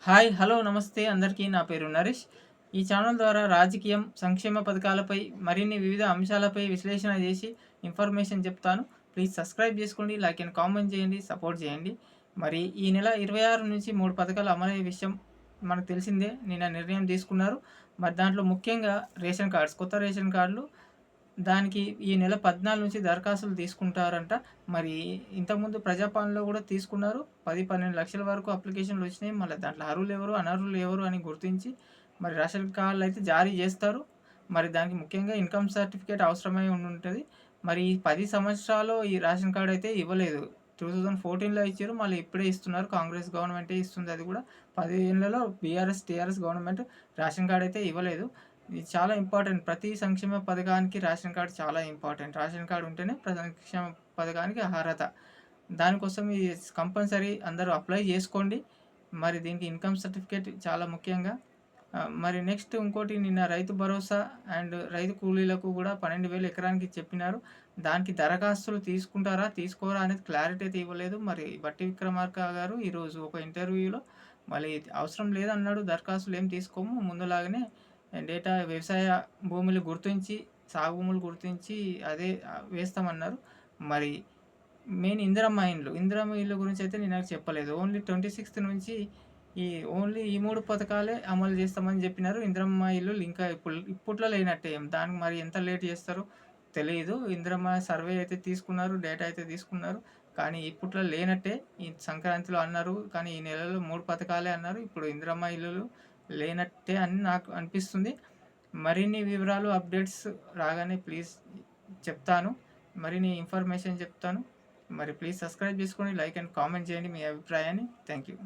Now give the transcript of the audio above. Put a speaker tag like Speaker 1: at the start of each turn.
Speaker 1: Hi! Hello! నమస్తే అందరికీ. నా పేరు నరేష్. ఈ ఛానల్ ద్వారా రాజకీయం, సంక్షేమ పథకాలపై మరిన్ని వివిధ అంశాలపై విశ్లేషణ చేసి ఇన్ఫర్మేషన్ చెప్తాను. ప్లీజ్ సబ్స్క్రైబ్ చేసుకోండి, లైక్ అండ్ కామెంట్ చేయండి, సపోర్ట్ చేయండి. మరి ఈ నెల 26 నుంచి 3 పథకాలు అమలయ్యే విషయం మనకు తెలిసిందే. నిన్న నిర్ణయం తీసుకున్నారు. మరి దాంట్లో ముఖ్యంగా రేషన్ కార్డ్స్, కొత్త రేషన్ కార్డులు దానికి ఈ నెల 14 నుంచి దరఖాస్తులు తీసుకుంటారంట. మరి ఇంతకుముందు ప్రజాపాలనలో కూడా తీసుకున్నారు. 10, 12 లక్షల వరకు అప్లికేషన్లు వచ్చినాయి. మళ్ళీ దాంట్లో అర్హులు ఎవరు, అనర్హులు ఎవరు అని గుర్తించి మరి రేషన్ కార్డులు అయితే జారీ చేస్తారు. మరి దానికి ముఖ్యంగా ఇన్కమ్ సర్టిఫికేట్ అవసరమై ఉండుంటది. మరి ఈ 10 సంవత్సరాలు ఈ రేషన్ కార్డ్ అయితే ఇవ్వలేదు. 2014లో ఇచ్చారు. మళ్ళీ ఇప్పుడే ఇస్తున్నారు. కాంగ్రెస్ గవర్నమెంటే ఇస్తుంది. అది కూడా 10 ఏళ్లలో BRS, TRS government ration card అయితే ఇవ్వలేదు. ఇది చాలా ఇంపార్టెంట్. ప్రతి సంక్షేమ పథకానికి రేషన్ కార్డ్ చాలా ఇంపార్టెంట్. రేషన్ కార్డ్ ఉంటేనే సంక్షేమ పథకానికి అర్హత. దానికోసం ఇది కంపల్సరీ అందరూ అప్లై చేసుకోండి. మరి దీనికి ఇన్కమ్ సర్టిఫికేట్ చాలా ముఖ్యంగా. మరి నెక్స్ట్ ఇంకోటి నిన్న రైతు భరోసా అండ్ రైతు కూలీలకు కూడా 12,000 ఎకరానికి చెప్పినారు. దానికి దరఖాస్తులు తీసుకుంటారా, తీసుకోరా అనేది క్లారిటీ అయితే ఇవ్వలేదు. మరి బట్టి విక్రమార్క గారు ఈరోజు ఒక ఇంటర్వ్యూలో మళ్ళీ అవసరం లేదన్నాడు. దరఖాస్తులు ఏం తీసుకోము, ముందులాగానే డేటా వ్యవసాయ భూములు గుర్తించి, సాగు భూములు గుర్తించి అదే వేస్తామన్నారు. మరి మెయిన్ ఇందిరమ్మ ఇల్లు గురించి అయితే నేను నాకు చెప్పలేదు. ఓన్లీ 26th నుంచి ఓన్లీ ఈ 3 పథకాలే అమలు చేస్తామని చెప్పినారు. ఇందిరమ్మ ఇల్లులు ఇంకా ఇప్పట్లో లేనట్టే. దానికి మరి ఎంత లేట్ చేస్తారో తెలీదు. ఇందిరమ్మ సర్వే అయితే తీసుకున్నారు, డేటా అయితే తీసుకున్నారు. కానీ ఇప్పట్లో లేనట్టే. ఈ సంక్రాంతిలో అన్నారు, కానీ ఈ నెలలో 3 పథకాలే అన్నారు. ఇప్పుడు ఇందిరమ్మ ఇల్లులు లేనట్టే అని నాకు అనిపిస్తుంది. మరిన్ని వివరాలు, అప్డేట్స్ రాగానే ప్లీజ్ చెప్తాను. మరిన్ని ఇన్ఫర్మేషన్ చెప్తాను. మరి ప్లీజ్ సబ్స్క్రైబ్ చేసుకోండి, లైక్ అండ్ కామెంట్ చేయండి మీ అభిప్రాయాన్ని. Thank you.